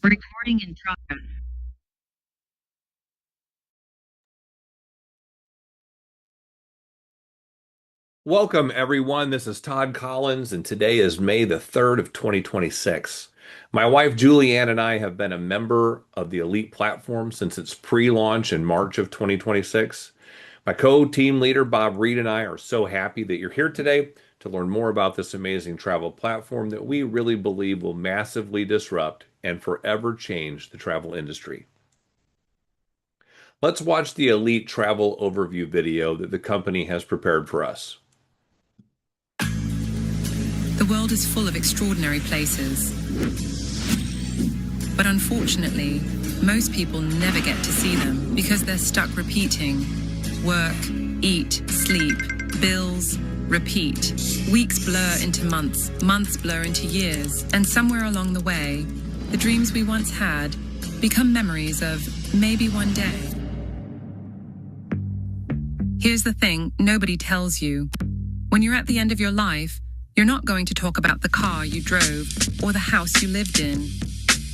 Recording in progress. Welcome, everyone. This is Todd Collins, and today is May the 3rd of 2026. My wife Julianne and I have been a member of the ELYT platform since its pre-launch in March of 2026. My co-team leader Bob Reed and I are so happy that you're here today to learn more about this amazing travel platform that we really believe will massively disrupt and forever change the travel industry. Let's watch the ELYT travel overview video that the company has prepared for us. The world is full of extraordinary places. But unfortunately, most people never get to see them because they're stuck repeating work, eat, sleep, bills, repeat. Weeks blur into months, months blur into years, and somewhere along the way, the dreams we once had become memories of maybe one day. Here's the thing nobody tells you. When you're at the end of your life, you're not going to talk about the car you drove or the house you lived in.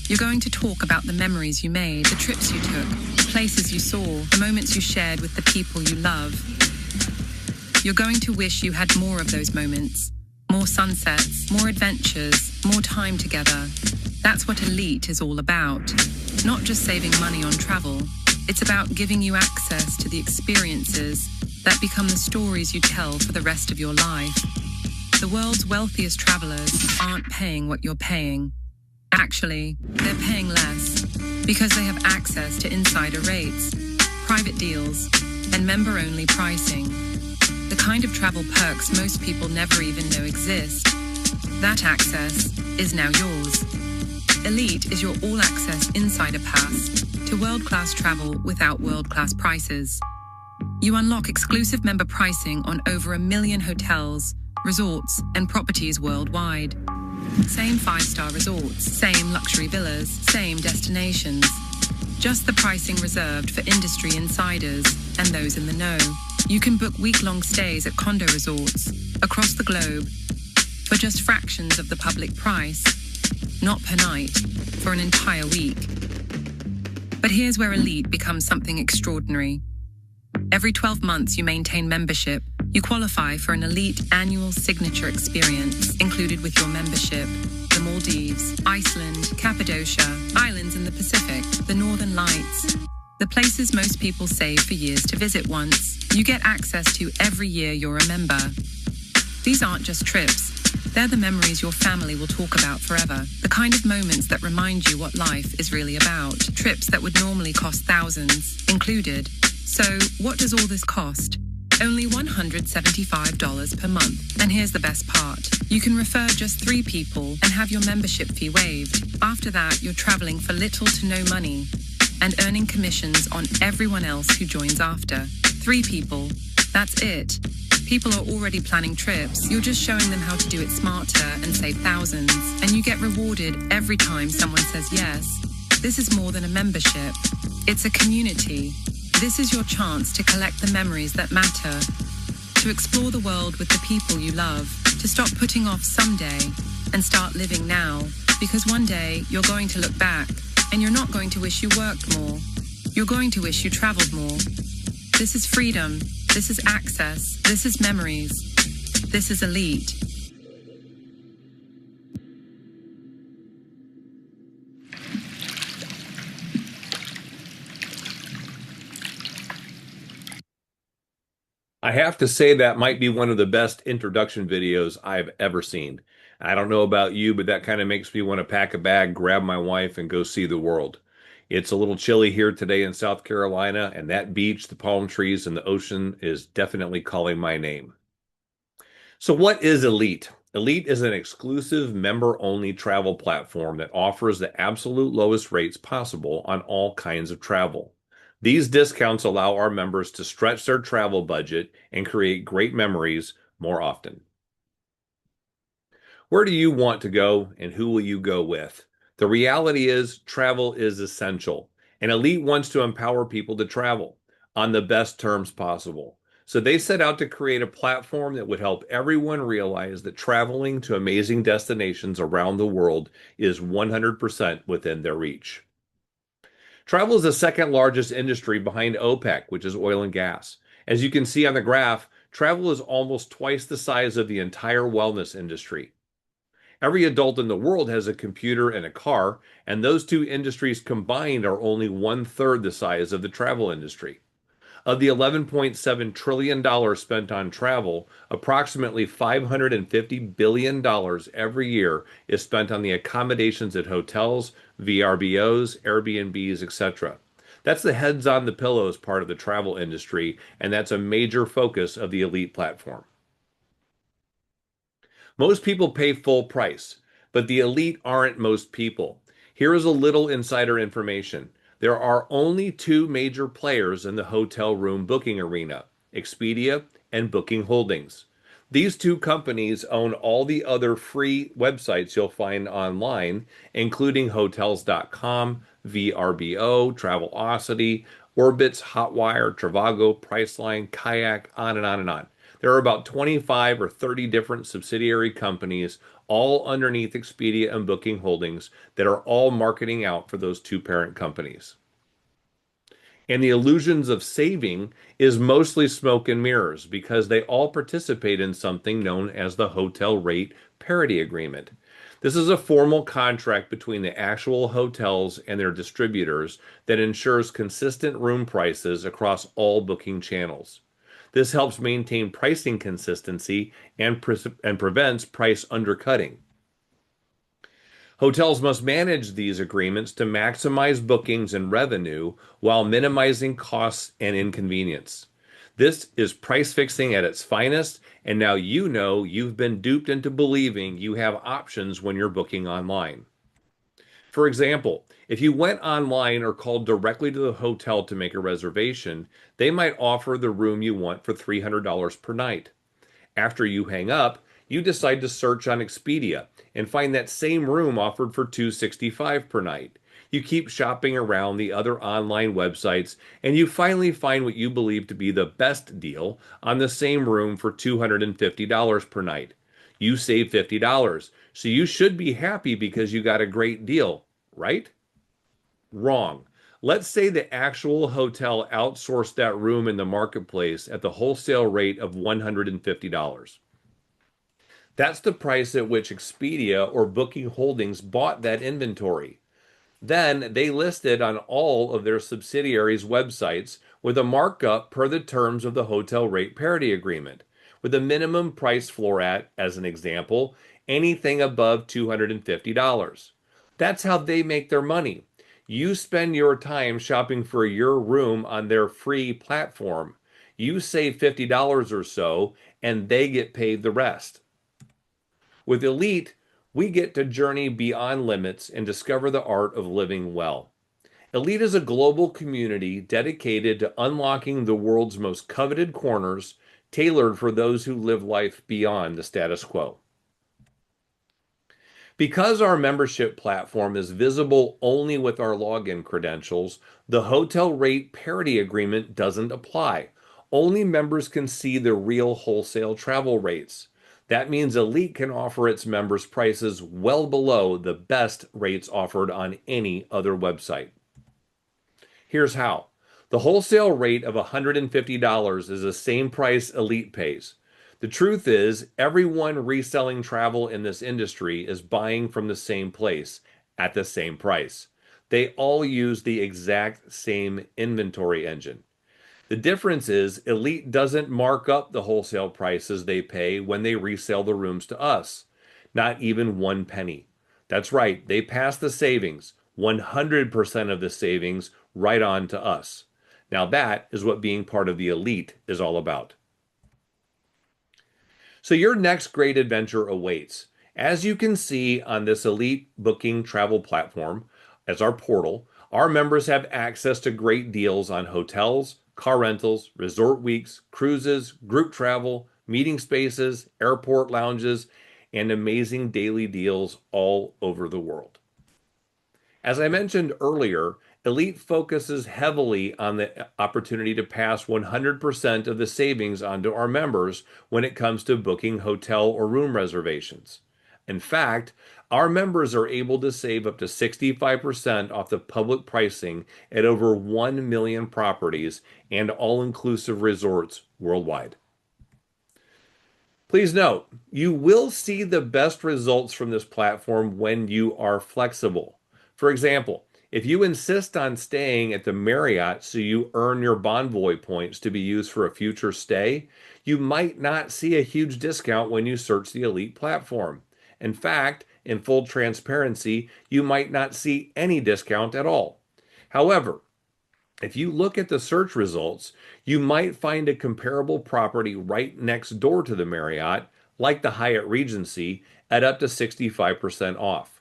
You're going to talk about the memories you made, the trips you took, the places you saw, the moments you shared with the people you love. You're going to wish you had more of those moments, more sunsets, more adventures, more time together. That's what ELYT is all about. Not just saving money on travel. It's about giving you access to the experiences that become the stories you tell for the rest of your life. The world's wealthiest travelers aren't paying what you're paying. Actually, they're paying less because they have access to insider rates, private deals, and member-only pricing. The kind of travel perks most people never even know exist. That access is now yours. ELYT is your all-access insider pass to world-class travel without world-class prices. You unlock exclusive member pricing on over 1 million hotels, resorts, and properties worldwide. Same 5-star resorts, same luxury villas, same destinations. Just the pricing reserved for industry insiders and those in the know. You can book week-long stays at condo resorts across the globe for just fractions of the public price, not per night, for an entire week. But here's where ELYT becomes something extraordinary. Every 12 months you maintain membership, you qualify for an ELYT annual signature experience included with your membership. The Maldives, Iceland, Cappadocia, islands in the Pacific, the Northern Lights. The places most people save for years to visit once, you get access to every year you're a member. These aren't just trips. They're the memories your family will talk about forever. The kind of moments that remind you what life is really about. Trips that would normally cost thousands, included. So, what does all this cost? Only $175 per month. And here's the best part. You can refer just 3 people and have your membership fee waived. After that, you're traveling for little to no money and earning commissions on everyone else who joins after. 3 people. That's it. People are already planning trips. You're just showing them how to do it smarter and save thousands. And you get rewarded every time someone says yes. This is more than a membership. It's a community. This is your chance to collect the memories that matter, to explore the world with the people you love, to stop putting off someday and start living now, because one day you're going to look back and you're not going to wish you worked more. You're going to wish you traveled more. This is freedom. This is access. This is memories. This is ELYT. I have to say that might be one of the best introduction videos I've ever seen. I don't know about you, but that kind of makes me want to pack a bag, grab my wife, and go see the world. It's a little chilly here today in South Carolina, and that beach, the palm trees, and the ocean is definitely calling my name. So, what is ELYT? ELYT is an exclusive member-only travel platform that offers the absolute lowest rates possible on all kinds of travel. These discounts allow our members to stretch their travel budget and create great memories more often. Where do you want to go and who will you go with? The reality is travel is essential, and ELYT wants to empower people to travel on the best terms possible. So they set out to create a platform that would help everyone realize that traveling to amazing destinations around the world is 100% within their reach. Travel is the second largest industry behind OPEC, which is oil and gas. As you can see on the graph, travel is almost twice the size of the entire wellness industry. Every adult in the world has a computer and a car, and those two industries combined are only one-third the size of the travel industry. Of the $11.7 trillion spent on travel, approximately $550 billion every year is spent on the accommodations at hotels, VRBOs, Airbnbs, etc. That's the heads on the pillows part of the travel industry, and that's a major focus of the ELYT platform. Most people pay full price, but the elite aren't most people. Here is a little insider information. There are only two major players in the hotel room booking arena, Expedia and Booking Holdings. These two companies own all the other free websites you'll find online, including Hotels.com, VRBO, Travelocity, Orbitz, Hotwire, Trivago, Priceline, Kayak, on and on and on. There are about 25 or 30 different subsidiary companies, all underneath Expedia and Booking Holdings, that are all marketing out for those two parent companies. And the illusions of saving is mostly smoke and mirrors because they all participate in something known as the Hotel Rate Parity Agreement. This is a formal contract between the actual hotels and their distributors that ensures consistent room prices across all booking channels. This helps maintain pricing consistency and prevents price undercutting. Hotels must manage these agreements to maximize bookings and revenue while minimizing costs and inconvenience. This is price fixing at its finest, and now you know you've been duped into believing you have options when you're booking online. For example, if you went online or called directly to the hotel to make a reservation, they might offer the room you want for $300 per night. After you hang up, you decide to search on Expedia and find that same room offered for $265 per night. You keep shopping around the other online websites and you finally find what you believe to be the best deal on the same room for $250 per night. You save $50, so you should be happy because you got a great deal, right? Wrong. Let's say the actual hotel outsourced that room in the marketplace at the wholesale rate of $150. That's the price at which Expedia or Booking Holdings bought that inventory. Then they listed on all of their subsidiaries' websites with a markup per the terms of the hotel rate parity agreement, with a minimum price floor at, as an example, anything above $250. That's how they make their money. You spend your time shopping for your room on their free platform. You save $50 or so, and they get paid the rest. With ELYT, we get to journey beyond limits and discover the art of living well. ELYT is a global community dedicated to unlocking the world's most coveted corners, tailored for those who live life beyond the status quo. Because our membership platform is visible only with our login credentials, the hotel rate parity agreement doesn't apply. Only members can see the real wholesale travel rates. That means ELYT can offer its members prices well below the best rates offered on any other website. Here's how. The wholesale rate of $150 is the same price ELYT pays. The truth is, everyone reselling travel in this industry is buying from the same place at the same price. They all use the exact same inventory engine. The difference is ELYT doesn't mark up the wholesale prices they pay when they resell the rooms to us. Not even one penny. That's right, they pass the savings, 100% of the savings, right on to us. Now that is what being part of the ELYT is all about. So your next great adventure awaits. As you can see on this ELYT booking travel platform, as our portal, our members have access to great deals on hotels, car rentals, resort weeks, cruises, group travel, meeting spaces, airport lounges, and amazing daily deals all over the world. As I mentioned earlier, ELYT focuses heavily on the opportunity to pass 100% of the savings onto our members when it comes to booking hotel or room reservations. In fact, our members are able to save up to 65% off the public pricing at over 1 million properties and all-inclusive resorts worldwide. Please note, you will see the best results from this platform when you are flexible. For example, if you insist on staying at the Marriott so you earn your Bonvoy points to be used for a future stay, you might not see a huge discount when you search the ELYT platform. In fact, in full transparency, you might not see any discount at all. However, if you look at the search results, you might find a comparable property right next door to the Marriott, like the Hyatt Regency, at up to 65% off.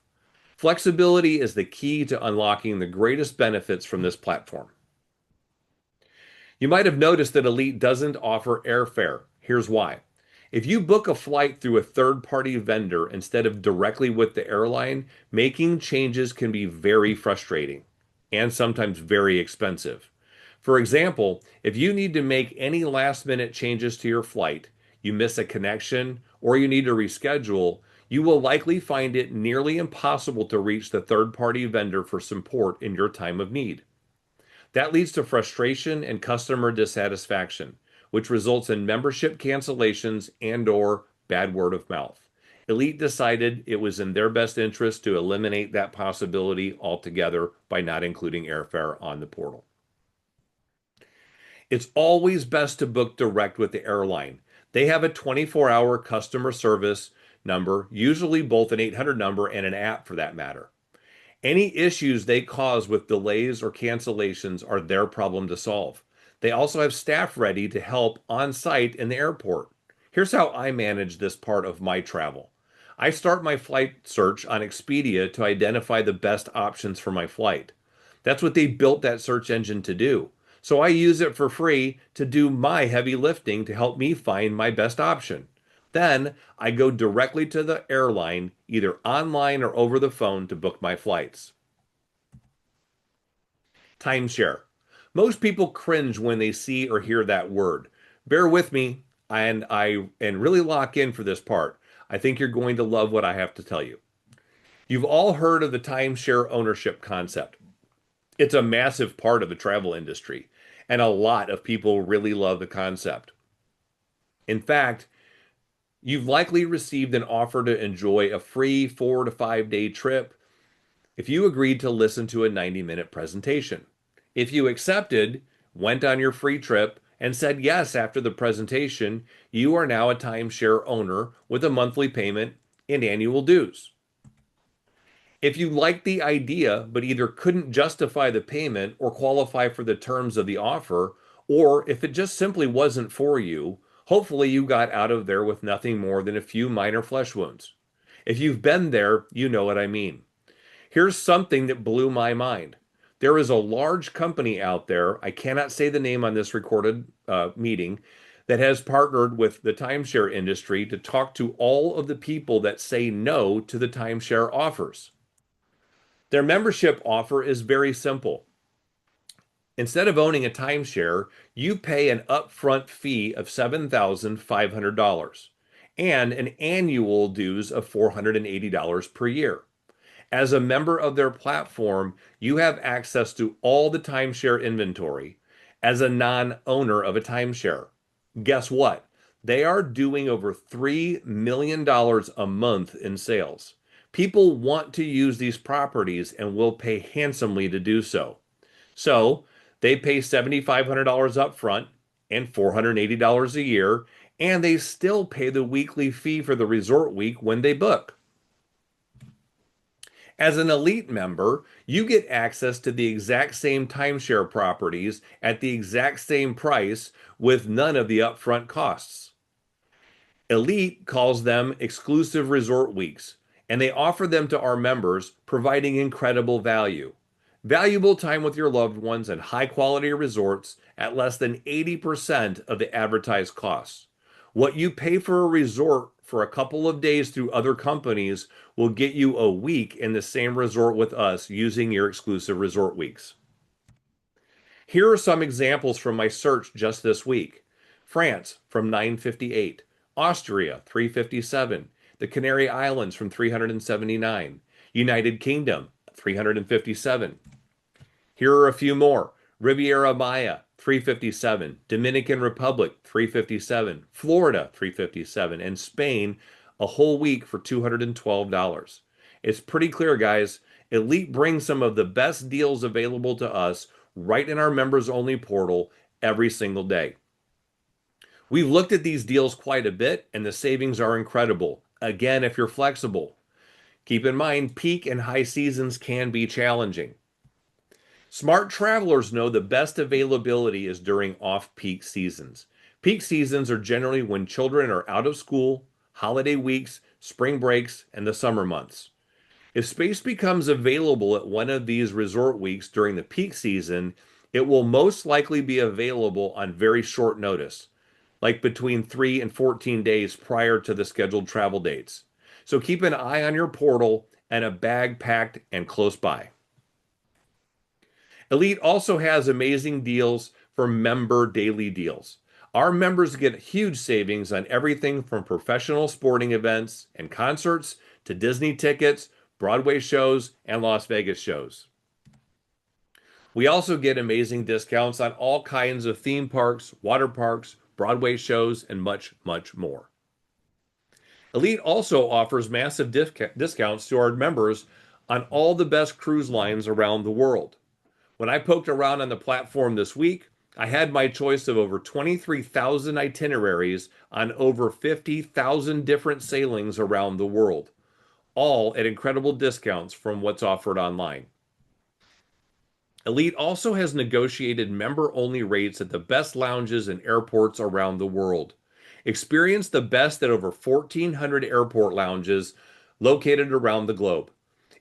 Flexibility is the key to unlocking the greatest benefits from this platform. You might have noticed that ELYT doesn't offer airfare. Here's why. If you book a flight through a third-party vendor instead of directly with the airline, making changes can be very frustrating and sometimes very expensive. For example, if you need to make any last-minute changes to your flight, you miss a connection, or you need to reschedule, you will likely find it nearly impossible to reach the third-party vendor for support in your time of need. That leads to frustration and customer dissatisfaction, which results in membership cancellations and/or bad word of mouth. ELYT decided it was in their best interest to eliminate that possibility altogether by not including airfare on the portal. It's always best to book direct with the airline. They have a 24-hour customer service number, usually both an 800 number and an app for that matter. Any issues they cause with delays or cancellations are their problem to solve. They also have staff ready to help on site in the airport. Here's how I manage this part of my travel. I start my flight search on Expedia to identify the best options for my flight. That's what they built that search engine to do. So I use it for free to do my heavy lifting to help me find my best option. Then I go directly to the airline, either online or over the phone, to book my flights. Timeshare. Most people cringe when they see or hear that word. Bear with me and really lock in for this part. I think you're going to love what I have to tell you. You've all heard of the timeshare ownership concept. It's a massive part of the travel industry, and a lot of people really love the concept. In fact, you've likely received an offer to enjoy a free 4 to 5 day trip if you agreed to listen to a 90-minute presentation. If you accepted, went on your free trip, and said yes after the presentation, you are now a timeshare owner with a monthly payment and annual dues. If you liked the idea but either couldn't justify the payment or qualify for the terms of the offer, or if it just simply wasn't for you, hopefully you got out of there with nothing more than a few minor flesh wounds. If you've been there, you know what I mean. Here's something that blew my mind. There is a large company out there, I cannot say the name on this recorded meeting, that has partnered with the timeshare industry to talk to all of the people that say no to the timeshare offers. Their membership offer is very simple. Instead of owning a timeshare, you pay an upfront fee of $7,500 and an annual dues of $480 per year. As a member of their platform, you have access to all the timeshare inventory as a non-owner of a timeshare. Guess what? They are doing over $3 million a month in sales. People want to use these properties and will pay handsomely to do so. So they pay $7,500 up front and $480 a year, and they still pay the weekly fee for the resort week when they book. As an ELYT member, you get access to the exact same timeshare properties at the exact same price with none of the upfront costs. ELYT calls them exclusive resort weeks, and they offer them to our members, providing incredible value. Valuable time with your loved ones and high quality resorts at less than 80% of the advertised costs. What you pay for a resort for a couple of days through other companies will get you a week in the same resort with us using your exclusive resort weeks. Here are some examples from my search just this week. France from 958, Austria 357, the Canary Islands from 379, United Kingdom 357. Here are a few more. Riviera Maya 357, Dominican Republic 357, Florida 357, and Spain a whole week for $212. It's pretty clear, guys. Elite brings some of the best deals available to us right in our members only portal every single day. We've looked at these deals quite a bit, and the savings are incredible. Again, if you're flexible, keep in mind peak and high seasons can be challenging. Smart travelers know the best availability is during off-peak seasons. Peak seasons are generally when children are out of school, holiday weeks, spring breaks, and the summer months. If space becomes available at one of these resort weeks during the peak season, it will most likely be available on very short notice, like between 3 and 14 days prior to the scheduled travel dates. So keep an eye on your portal and a bag packed and close by. Elite also has amazing deals for member daily deals. Our members get huge savings on everything from professional sporting events and concerts to Disney tickets, Broadway shows, and Las Vegas shows. We also get amazing discounts on all kinds of theme parks, water parks, Broadway shows, and much, much more. Elite also offers massive discounts to our members on all the best cruise lines around the world. When I poked around on the platform this week, I had my choice of over 23,000 itineraries on over 50,000 different sailings around the world, all at incredible discounts from what's offered online. Elite also has negotiated member-only rates at the best lounges and airports around the world. Experience the best at over 1,400 airport lounges located around the globe.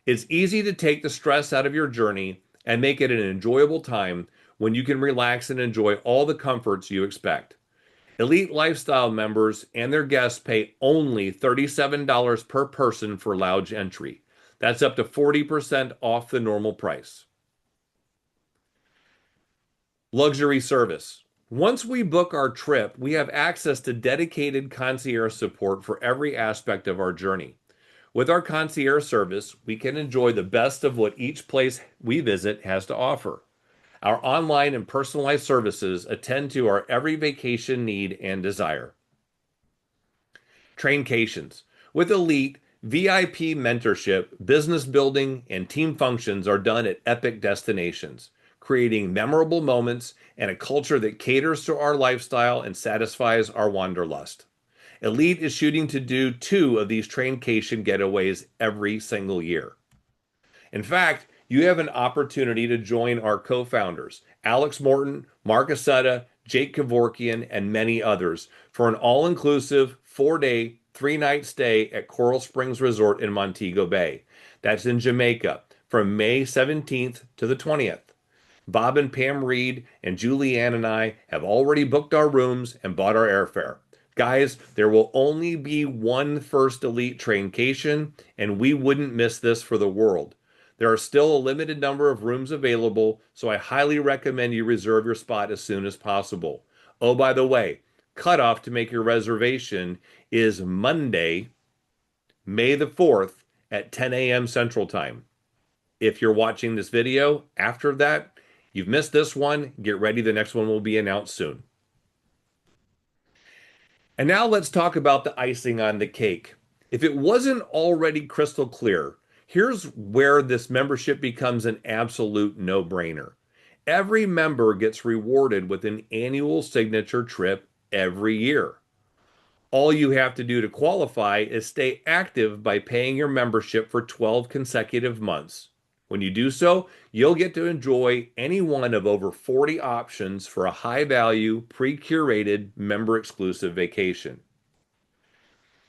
It's easy to take the stress out of your journey and make it an enjoyable time when you can relax and enjoy all the comforts you expect. Elite Lifestyle members and their guests pay only $37 per person for lounge entry. That's up to 40% off the normal price. Luxury service. Once we book our trip, we have access to dedicated concierge support for every aspect of our journey. With our concierge service, we can enjoy the best of what each place we visit has to offer. Our online and personalized services attend to our every vacation need and desire. Traincations. With Elite, VIP mentorship, business building, and team functions are done at epic destinations, creating memorable moments and a culture that caters to our lifestyle and satisfies our wanderlust. Elite is shooting to do 2 of these traincation getaways every single year. In fact, you have an opportunity to join our co-founders, Alex Morton, Mark Aceta, Jake Kevorkian, and many others, for an all-inclusive 4-day, 3-night stay at Coral Springs Resort in Montego Bay. That's in Jamaica, from May 17th to the 20th. Bob and Pam Reed and Julianne and I have already booked our rooms and bought our airfare. Guys, there will only be one first Elite traincation, and we wouldn't miss this for the world. There are still a limited number of rooms available, so I highly recommend you reserve your spot as soon as possible. Oh, by the way, cutoff to make your reservation is Monday, May the 4th at 10 a.m. Central Time. If you're watching this video after that, you've missed this one. Get ready, the next one will be announced soon. And now let's talk about the icing on the cake. If it wasn't already crystal clear, here's where this membership becomes an absolute no-brainer. Every member gets rewarded with an annual signature trip every year. All you have to do to qualify is stay active by paying your membership for 12 consecutive months. When you do so, you'll get to enjoy any one of over 40 options for a high-value, pre-curated, member-exclusive vacation.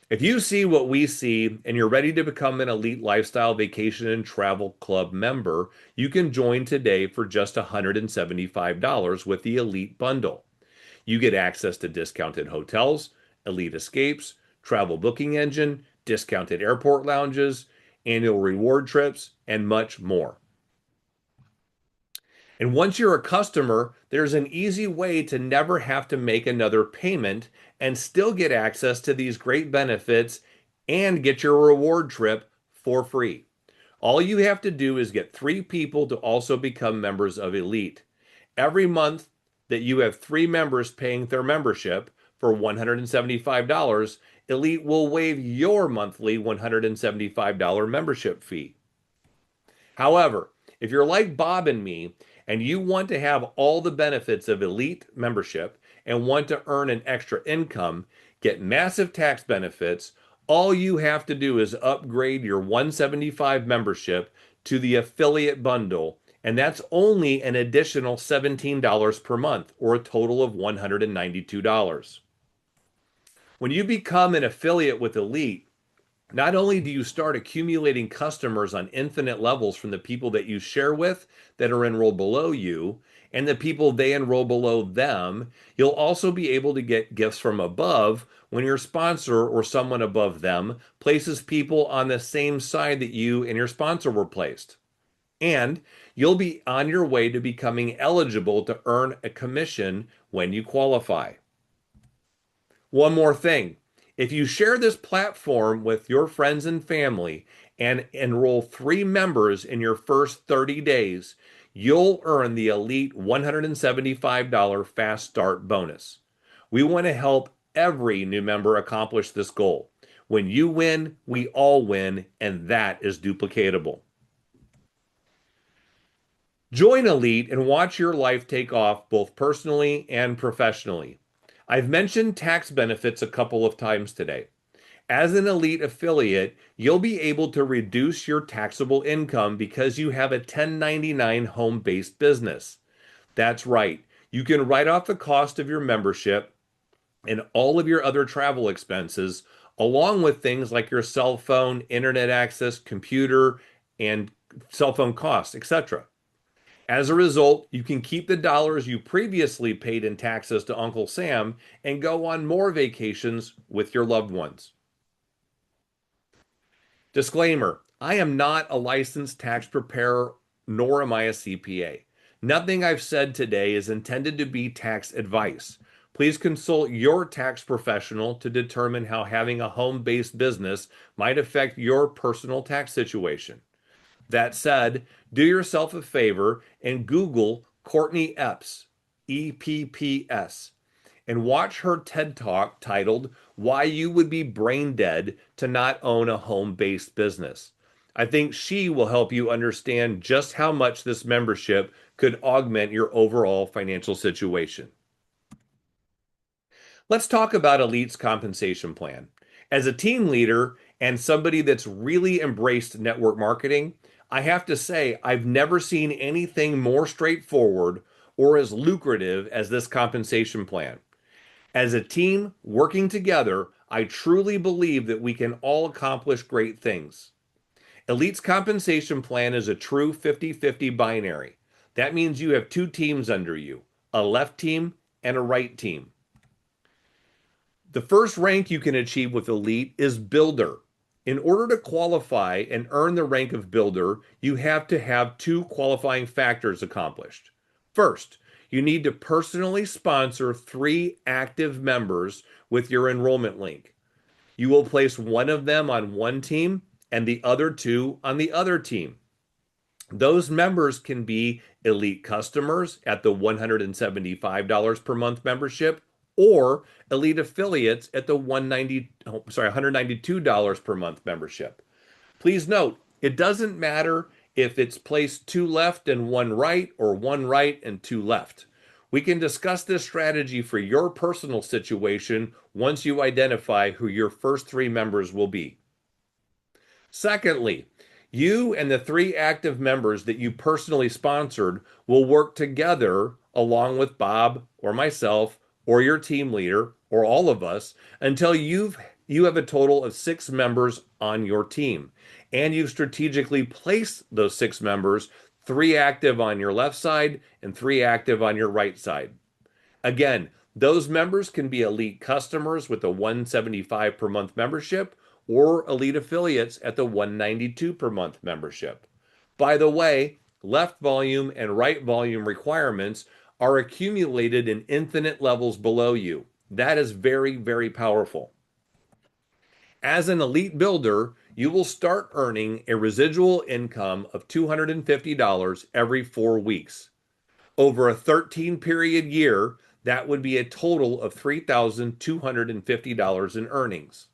If you see what we see and you're ready to become an Elite Lifestyle Vacation and Travel Club member, you can join today for just $175 with the Elite Bundle. You get access to discounted hotels, ELYT escapes, travel booking engine, discounted airport lounges, annual reward trips, and much more. And once you're a customer, there's an easy way to never have to make another payment and still get access to these great benefits and get your reward trip for free. All you have to do is get three people to also become members of ELYT. Every month that you have three members paying their membership for $175, ELYT will waive your monthly $175 membership fee. However, if you're like Bob and me and you want to have all the benefits of ELYT membership and want to earn an extra income, get massive tax benefits, all you have to do is upgrade your 175 membership to the affiliate bundle, and that's only an additional $17 per month, or a total of $192. When you become an affiliate with ELYT, not only do you start accumulating customers on infinite levels from the people that you share with that are enrolled below you and the people they enroll below them, you'll also be able to get gifts from above when your sponsor or someone above them places people on the same side that you and your sponsor were placed. And you'll be on your way to becoming eligible to earn a commission when you qualify. One more thing. If you share this platform with your friends and family and enroll three members in your first 30 days, you'll earn the ELYT $175 Fast Start bonus. We want to help every new member accomplish this goal. When you win, we all win, and that is duplicatable. Join ELYT and watch your life take off both personally and professionally. I've mentioned tax benefits a couple of times today. As an ELYT affiliate, you'll be able to reduce your taxable income because you have a 1099 home-based business. That's right. You can write off the cost of your membership and all of your other travel expenses, along with things like your cell phone, internet access, computer, and cell phone costs, etc. As a result, you can keep the dollars you previously paid in taxes to Uncle Sam and go on more vacations with your loved ones. Disclaimer: I am not a licensed tax preparer, nor am I a CPA. Nothing I've said today is intended to be tax advice. Please consult your tax professional to determine how having a home-based business might affect your personal tax situation. That said, do yourself a favor and Google Courtney Epps, EPPS, and watch her TED Talk titled Why You Would Be Brain Dead to Not Own a Home-Based Business. I think she will help you understand just how much this membership could augment your overall financial situation. Let's talk about ELYT's compensation plan. As a team leader and somebody that's really embraced network marketing, I have to say I've never seen anything more straightforward or as lucrative as this compensation plan. As a team working together, I truly believe that we can all accomplish great things. ELYT's compensation plan is a true 50-50 binary. That means you have two teams under you, a left team and a right team. The first rank you can achieve with ELYT is Builder. In order to qualify and earn the rank of Builder, you have to have two qualifying factors accomplished. First, you need to personally sponsor three active members with your enrollment link. You will place one of them on one team and the other two on the other team. Those members can be ELYT customers at the $175 per month membership or ELYT affiliates at the $192 per month membership. Please note, it doesn't matter if it's placed two left and one right or one right and two left. We can discuss this strategy for your personal situation once you identify who your first three members will be. Secondly, you and the three active members that you personally sponsored will work together along with Bob or myself or your team leader or all of us until you have a total of six members on your team. And you've strategically placed those six members, three active on your left side and three active on your right side. Again, Those members can be ELYT customers with a 175 per month membership or ELYT affiliates at the 192 per month membership. By the way, left volume and right volume requirements are accumulated in infinite levels below you. That is very, very powerful. As an ELYT builder, you will start earning a residual income of $250 every 4 weeks. Over a 13 period year, that would be a total of $3,250 in earnings.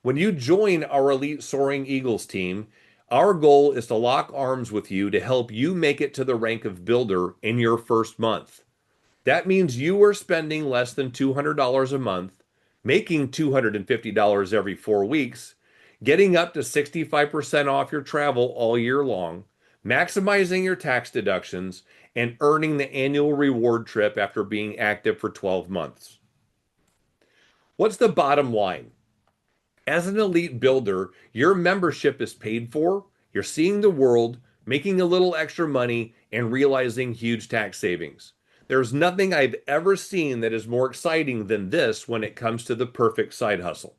When you join our ELYT Soaring Eagles team, our goal is to lock arms with you to help you make it to the rank of builder in your first month. That means you are spending less than $200 a month, making $250 every 4 weeks, getting up to 65% off your travel all year long, maximizing your tax deductions, and earning the annual reward trip after being active for 12 months. What's the bottom line? As an ELYT builder, your membership is paid for, you're seeing the world, making a little extra money, and realizing huge tax savings. There's nothing I've ever seen that is more exciting than this when it comes to the perfect side hustle.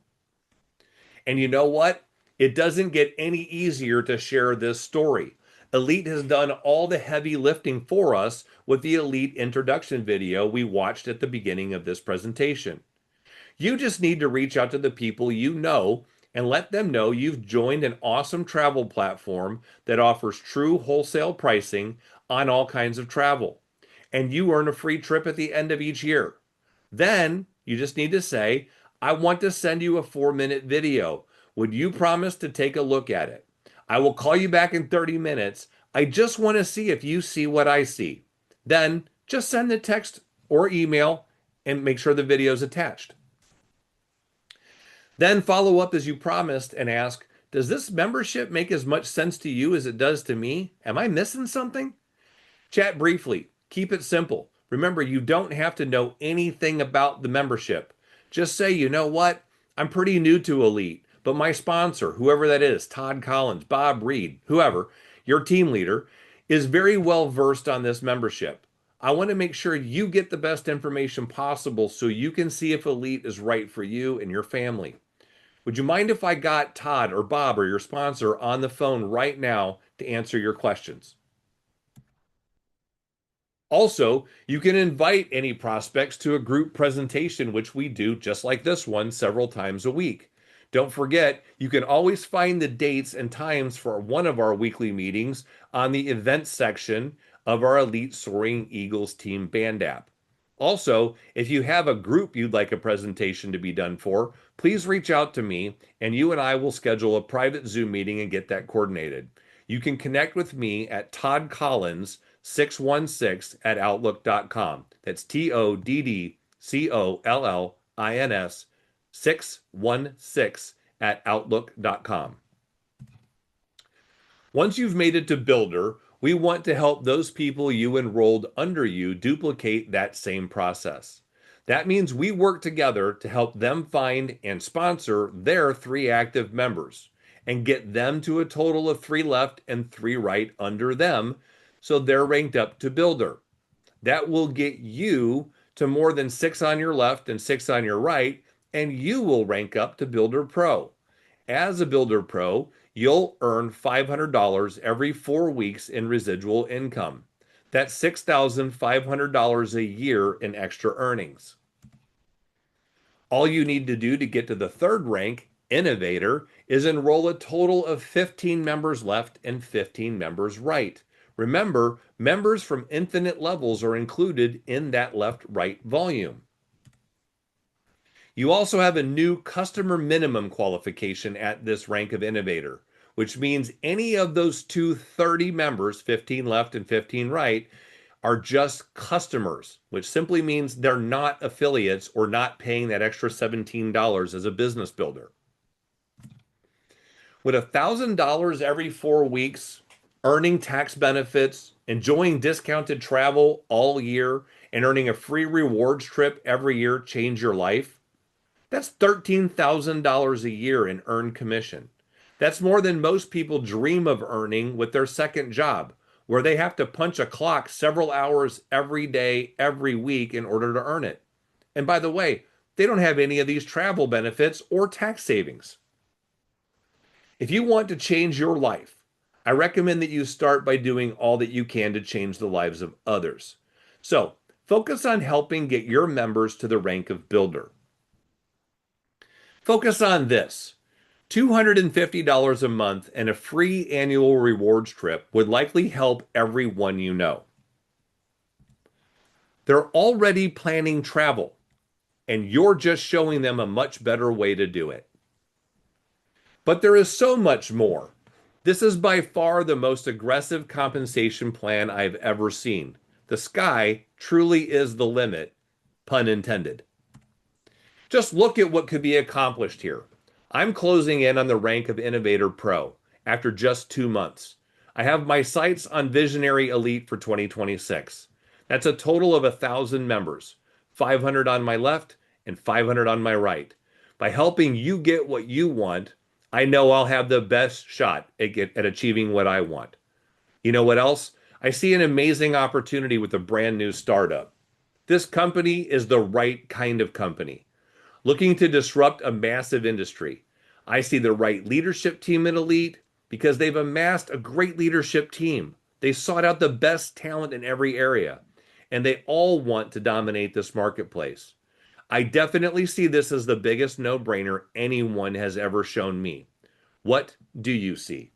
And you know what? It doesn't get any easier to share this story. ELYT has done all the heavy lifting for us with the ELYT introduction video we watched at the beginning of this presentation. You just need to reach out to the people you know and let them know you've joined an awesome travel platform that offers true wholesale pricing on all kinds of travel. And you earn a free trip at the end of each year. Then you just need to say, I want to send you a 4 minute video. Would you promise to take a look at it? I will call you back in 30 minutes. I just want to see if you see what I see. Then just send the text or email and make sure the video is attached. Then follow up as you promised and ask, does this membership make as much sense to you as it does to me? Am I missing something? Chat briefly. Keep it simple. Remember, you don't have to know anything about the membership. Just say, you know what? I'm pretty new to ELYT, but my sponsor, whoever that is, Todd Collins, Bob Reed, whoever, your team leader, is very well versed on this membership. I want to make sure you get the best information possible so you can see if ELYT is right for you and your family. Would you mind if I got Todd or Bob or your sponsor on the phone right now to answer your questions? Also, you can invite any prospects to a group presentation, which we do just like this one several times a week. Don't forget, you can always find the dates and times for one of our weekly meetings on the events section of our ELYT Soaring Eagles Team Band app. Also, if you have a group you'd like a presentation to be done for, please reach out to me and you and I will schedule a private Zoom meeting and get that coordinated. You can connect with me at Todd Collins 616 at outlook.com. That's TODDCOLLINS 616 at outlook.com. Once you've made it to Builder, we want to help those people you enrolled under you duplicate that same process. That means we work together to help them find and sponsor their 3 active members and get them to a total of 3 left and 3 right under them so they're ranked up to Builder. That will get you to more than 6 on your left and 6 on your right, and you will rank up to Builder Pro. As a Builder Pro, you'll earn $500 every 4 weeks in residual income. That's $6,500 a year in extra earnings. All you need to do to get to the 3rd rank, Innovator, is enroll a total of 15 members left and 15 members right. Remember, members from infinite levels are included in that left-right volume. You also have a new customer minimum qualification at this rank of Innovator, which means any of those 230 members, 15 left and 15 right, are just customers, which simply means they're not affiliates or not paying that extra $17 as a business builder. With $1,000 every 4 weeks, earning tax benefits, enjoying discounted travel all year, and earning a free rewards trip every year change your life? That's $13,000 a year in earned commission. That's more than most people dream of earning with their second job. where they have to punch a clock several hours every day, every week in order to earn it. And by the way, they don't have any of these travel benefits or tax savings. If you want to change your life, I recommend that you start by doing all that you can to change the lives of others. So, focus on helping get your members to the rank of builder. Focus on this. $250 a month and a free annual rewards trip would likely help everyone you know. They're already planning travel, and you're just showing them a much better way to do it. But there is so much more. This is by far the most aggressive compensation plan I've ever seen. The sky truly is the limit, pun intended. Just look at what could be accomplished here. I'm closing in on the rank of Innovator Pro after just 2 months. I have my sights on Visionary Elite for 2026. That's a total of 1,000 members, 500 on my left and 500 on my right. By helping you get what you want, I know I'll have the best shot at achieving what I want. You know what else? I see an amazing opportunity with a brand new startup. This company is the right kind of company, looking to disrupt a massive industry. I see the right leadership team in ELYT because they've amassed a great leadership team. They sought out the best talent in every area, and they all want to dominate this marketplace. I definitely see this as the biggest no-brainer anyone has ever shown me. What do you see?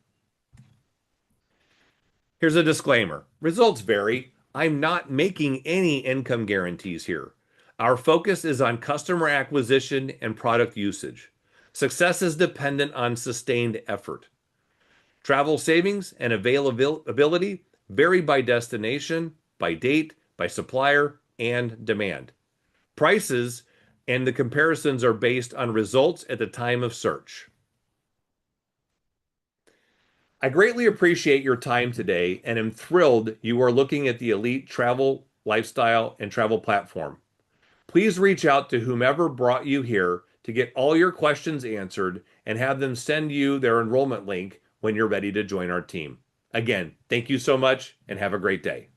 Here's a disclaimer. Results vary. I'm not making any income guarantees here. Our focus is on customer acquisition and product usage. Success is dependent on sustained effort. Travel savings and availability vary by destination, by date, by supplier, and demand. Prices and the comparisons are based on results at the time of search. I greatly appreciate your time today and am thrilled you are looking at the ELYT travel, lifestyle, and travel platform. Please reach out to whomever brought you here to get all your questions answered and have them send you their enrollment link when you're ready to join our team. Again, thank you so much and have a great day.